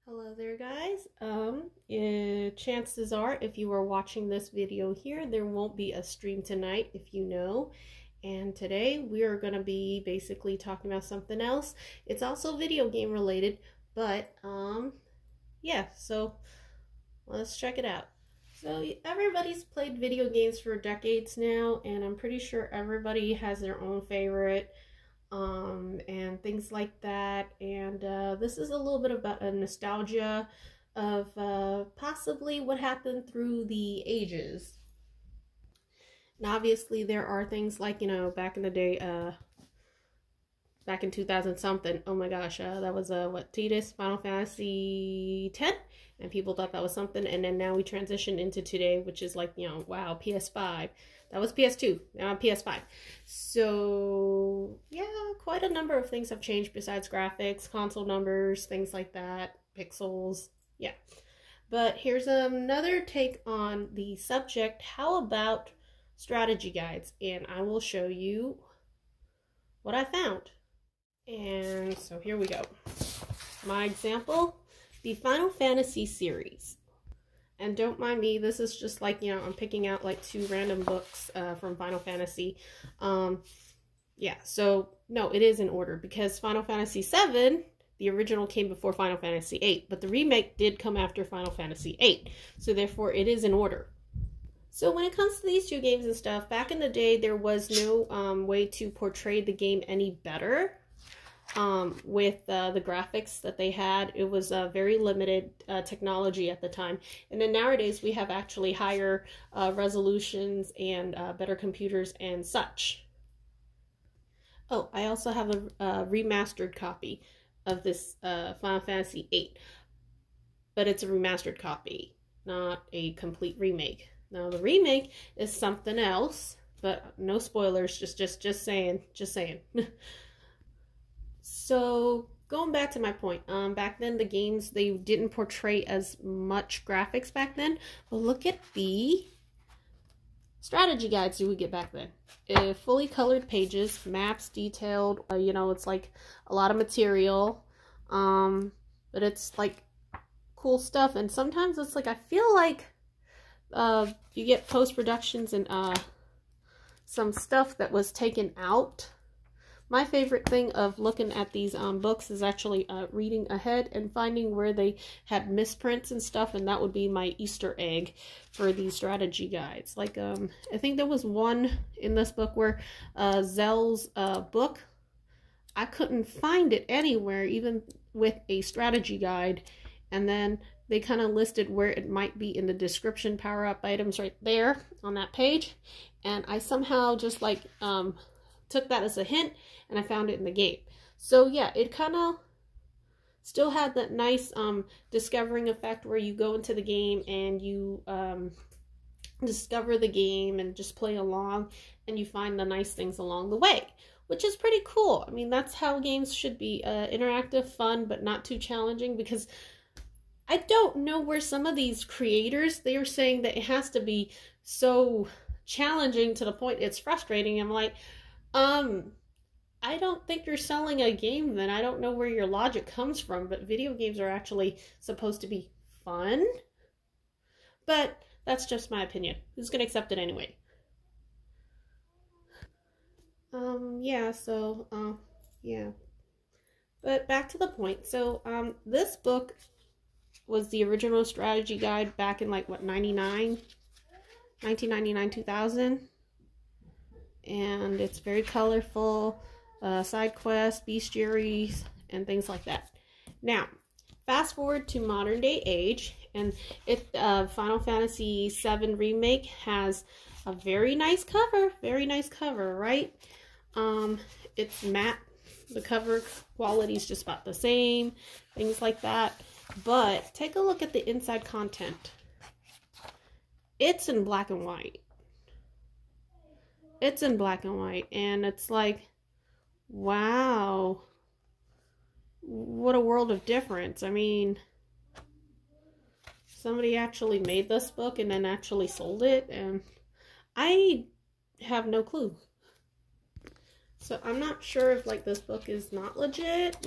Hello there, guys. Chances are, if you are watching this video here, there won't be a stream tonight, if you know. And today we are going to be basically talking about something else. It's also video game related, but yeah, so let's check it out. So everybody's played video games for decades now, and I'm pretty sure everybody has their own favorite and things like that. And this is a little bit about a nostalgia of possibly what happened through the ages. And obviously there are things like, you know, back in the day, back in 2000 something, oh my gosh, that was what, Tidus, Final Fantasy X, and people thought that was something. And then now we transition into today, which is like, you know, wow, PS5. That was PS2, now PS5. So, yeah, quite a number of things have changed besides graphics, console numbers, things like that, pixels, yeah. But here's another take on the subject. How about strategy guides? And I will show you what I found. And so here we go. My example, the Final Fantasy series. And don't mind me, this is just like, you know, I'm picking out like two random books from Final Fantasy. Yeah, so no, it is in order because Final Fantasy VII, the original came before Final Fantasy VIII, but the remake did come after Final Fantasy VIII. So therefore it is in order. So when it comes to these two games and stuff, back in the day there was no way to portray the game any better. With the graphics that they had. It was very limited technology at the time. And then nowadays we have actually higher resolutions and better computers and such. Oh, I also have a remastered copy of this Final Fantasy VIII. But it's a remastered copy, not a complete remake. Now the remake is something else, but no spoilers, just saying. So, going back to my point, back then the games, they didn't portray as much graphics back then, but look at the strategy guides you would get back then. Fully colored pages, maps detailed, you know, it's like a lot of material, but it's like cool stuff, and sometimes it's like, I feel like you get post-productions and some stuff that was taken out. My favorite thing of looking at these books is actually reading ahead and finding where they had misprints and stuff, and that would be my Easter egg for these strategy guides. Like, I think there was one in this book where Zell's book, I couldn't find it anywhere, even with a strategy guide, and then they kind of listed where it might be in the description, power-up items right there on that page, and I somehow just like took that as a hint, and I found it in the game. So yeah, it kind of still had that nice discovering effect where you go into the game and you discover the game and just play along, and you find the nice things along the way, which is pretty cool. I mean, that's how games should be, interactive, fun, but not too challenging, because I don't know where some of these creators, they are saying that it has to be so challenging to the point it's frustrating. I'm like, I don't think you're selling a game then. I don't know where your logic comes from, but video games are actually supposed to be fun. But that's just my opinion. Who's gonna accept it anyway? Yeah, so, yeah. But back to the point. So, this book was the original strategy guide back in like, what, 1999, 2000? And it's very colorful, side quests, bestiaries, and things like that. Now, fast forward to modern day age, and Final Fantasy VII Remake has a very nice cover, right? It's matte, the cover quality is just about the same, things like that. But take a look at the inside content. It's in black and white. It's in black and white, and it's like, wow, what a world of difference. I mean, somebody actually made this book and then actually sold it, and I have no clue. So I'm not sure if like this book is not legit.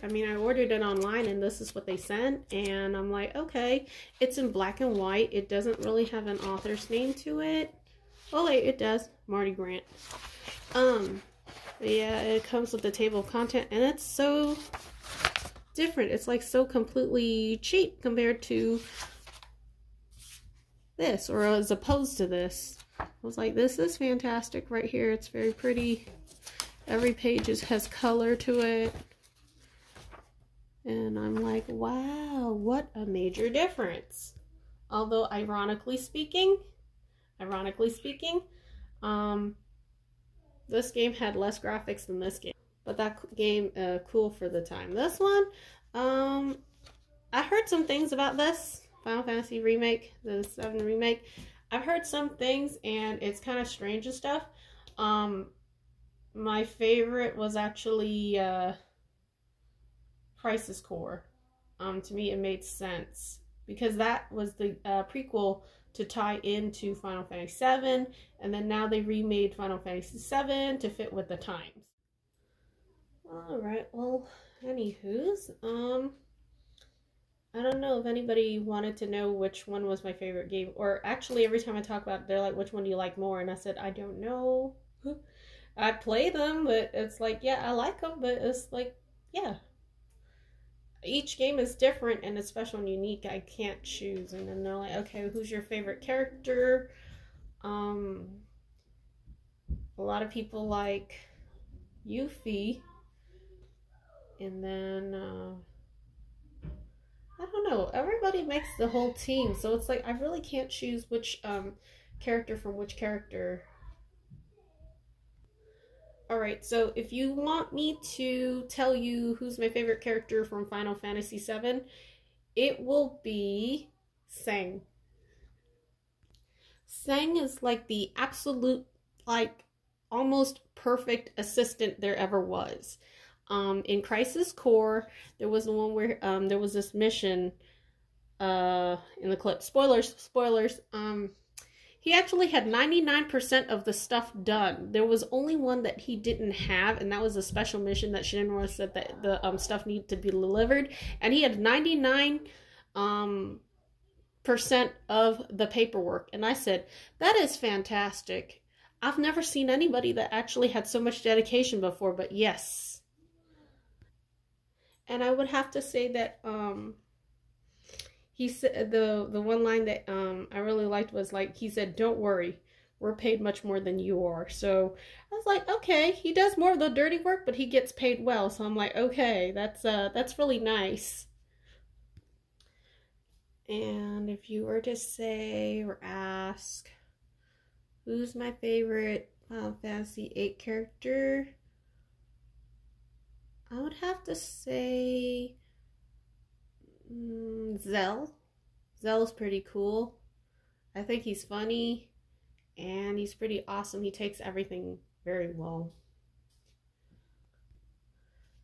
I mean, I ordered it online and this is what they sent, and I'm like, okay, it's in black and white. It doesn't really have an author's name to it. Oh wait, it does. Marty Grant. Yeah, it comes with the table of content, and it's so different. It's like so completely cheap compared to this, or as opposed to this. I was like, this is fantastic right here. It's very pretty. Every page has color to it. And I'm like, wow, what a major difference. Although ironically speaking, this game had less graphics than this game. But that game, cool for the time. This one, I heard some things about this Final Fantasy remake, the 7 remake. I've heard some things and it's kind of strange and stuff. My favorite was actually Crisis Core. To me, it made sense because that was the prequel to tie into Final Fantasy 7, and then now they remade Final Fantasy 7 to fit with the times. Alright, well, anywho's, I don't know if anybody wanted to know which one was my favorite game, or actually every time I talk about it, they're like, which one do you like more? And I said, I don't know. I play them, but it's like, yeah, I like them, but it's like, yeah. Each game is different and it's special and unique. I can't choose. And then they're like, okay, who's your favorite character? A lot of people like Yuffie. And then, I don't know. Everybody makes the whole team. So it's like, I really can't choose which character from which character. Alright, so if you want me to tell you who's my favorite character from Final Fantasy VII, it will be Sang. Sang is like the absolute, like, almost perfect assistant there ever was. In Crisis Core, there was the one where there was this mission in the clip. Spoilers. He actually had 99% of the stuff done. There was only one that he didn't have, and that was a special mission that Shinra said that the stuff needed to be delivered. And he had 99% of the paperwork. And I said, that is fantastic. I've never seen anybody that actually had so much dedication before, but yes. And I would have to say that he said the one line that I really liked was like, he said, "Don't worry, we're paid much more than you are." So I was like, okay, he does more of the dirty work, but he gets paid well. So I'm like, okay, that's really nice. And if you were to say or ask, who's my favorite Final Fantasy VIII character? I would have to say Zell. Zell's pretty cool. I think he's funny and he's pretty awesome. He takes everything very well.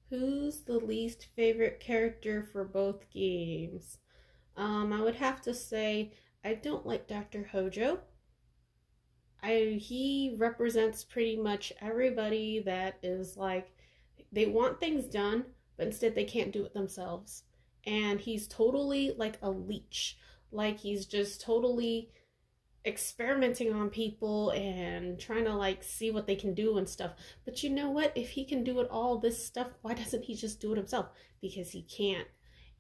Who's the least favorite character for both games? I would have to say I don't like Dr. Hojo. He represents pretty much everybody that is like, they want things done, but instead they can't do it themselves. And he's totally like a leech. Like he's just totally experimenting on people and trying to like see what they can do and stuff. But you know what? If he can do it all this stuff, why doesn't he just do it himself? Because he can't.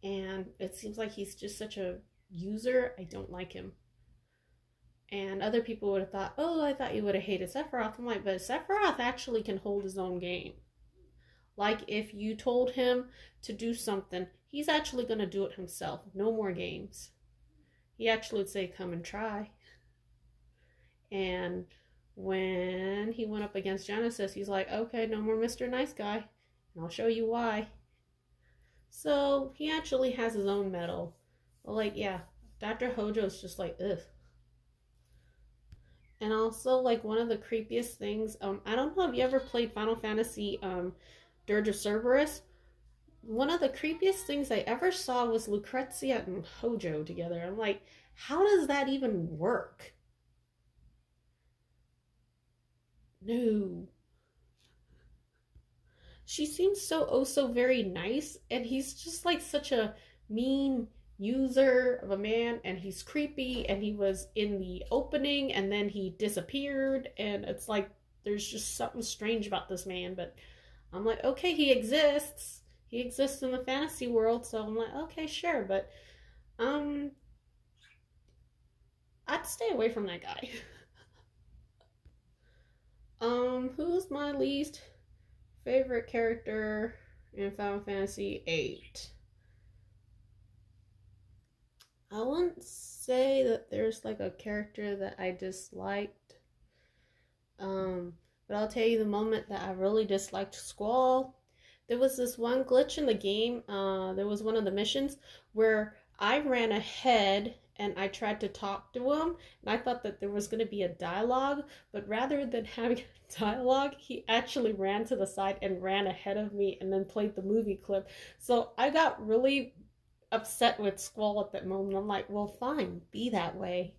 And it seems like he's just such a user. I don't like him. And other people would have thought, oh, I thought you would have hated Sephiroth. I'm like, but Sephiroth actually can hold his own game. Like, if you told him to do something, he's actually going to do it himself. No more games. He actually would say, come and try. And when he went up against Genesis, he's like, okay, no more Mr. Nice Guy. And I'll show you why. So, he actually has his own medal. Well, like, yeah, Dr. Hojo's just like, ugh. And also, like, one of the creepiest things, I don't know if you ever played Final Fantasy, Dirge of Cerberus. One of the creepiest things I ever saw was Lucrezia and Hojo together. I'm like, how does that even work? No. she seems so oh so very nice, and he's just like such a mean user of a man, and he's creepy, and he was in the opening and then he disappeared, and it's like there's just something strange about this man. But I'm like, okay, he exists in the fantasy world, so I'm like, okay, sure. But I'd stay away from that guy. Who's my least favorite character in Final Fantasy VIII? I wouldn't say that there's like a character that I disliked. But I'll tell you the moment that I really disliked Squall. There was this one glitch in the game. There was one of the missions where I ran ahead and I tried to talk to him, and I thought that there was going to be a dialogue, but rather than having a dialogue, he actually ran to the side and ran ahead of me and then played the movie clip. So I got really upset with Squall at that moment. I'm like, well, fine, be that way.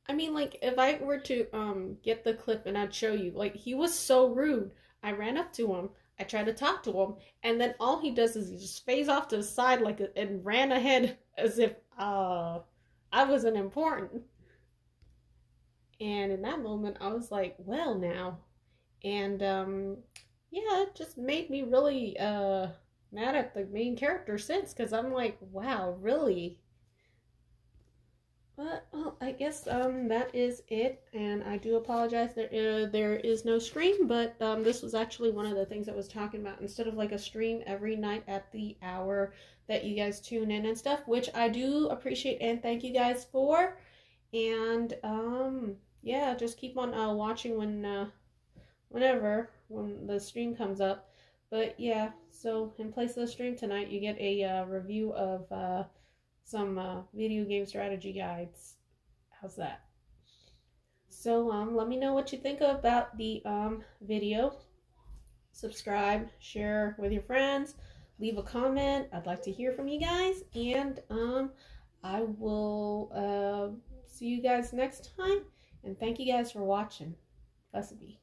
I mean, like, if I were to get the clip and I'd show you, like, he was so rude. I ran up to him, I tried to talk to him, and then all he does is he just phased off to the side like and ran ahead as if I wasn't important. And in that moment, I was like, well, now. And yeah, it just made me really mad at the main character since, because I'm like, wow, really? But well, I guess that is it, and I do apologize there is no stream, but this was actually one of the things I was talking about, instead of like a stream every night at the hour that you guys tune in and stuff, which I do appreciate and thank you guys for. And yeah, just keep on watching when the stream comes up. But yeah, so in place of the stream tonight, you get a review of some video game strategy guides. How's that? So let me know what you think about the video. Subscribe, share with your friends, leave a comment. I'd like to hear from you guys, and I will see you guys next time, and thank you guys for watching. Blessed be.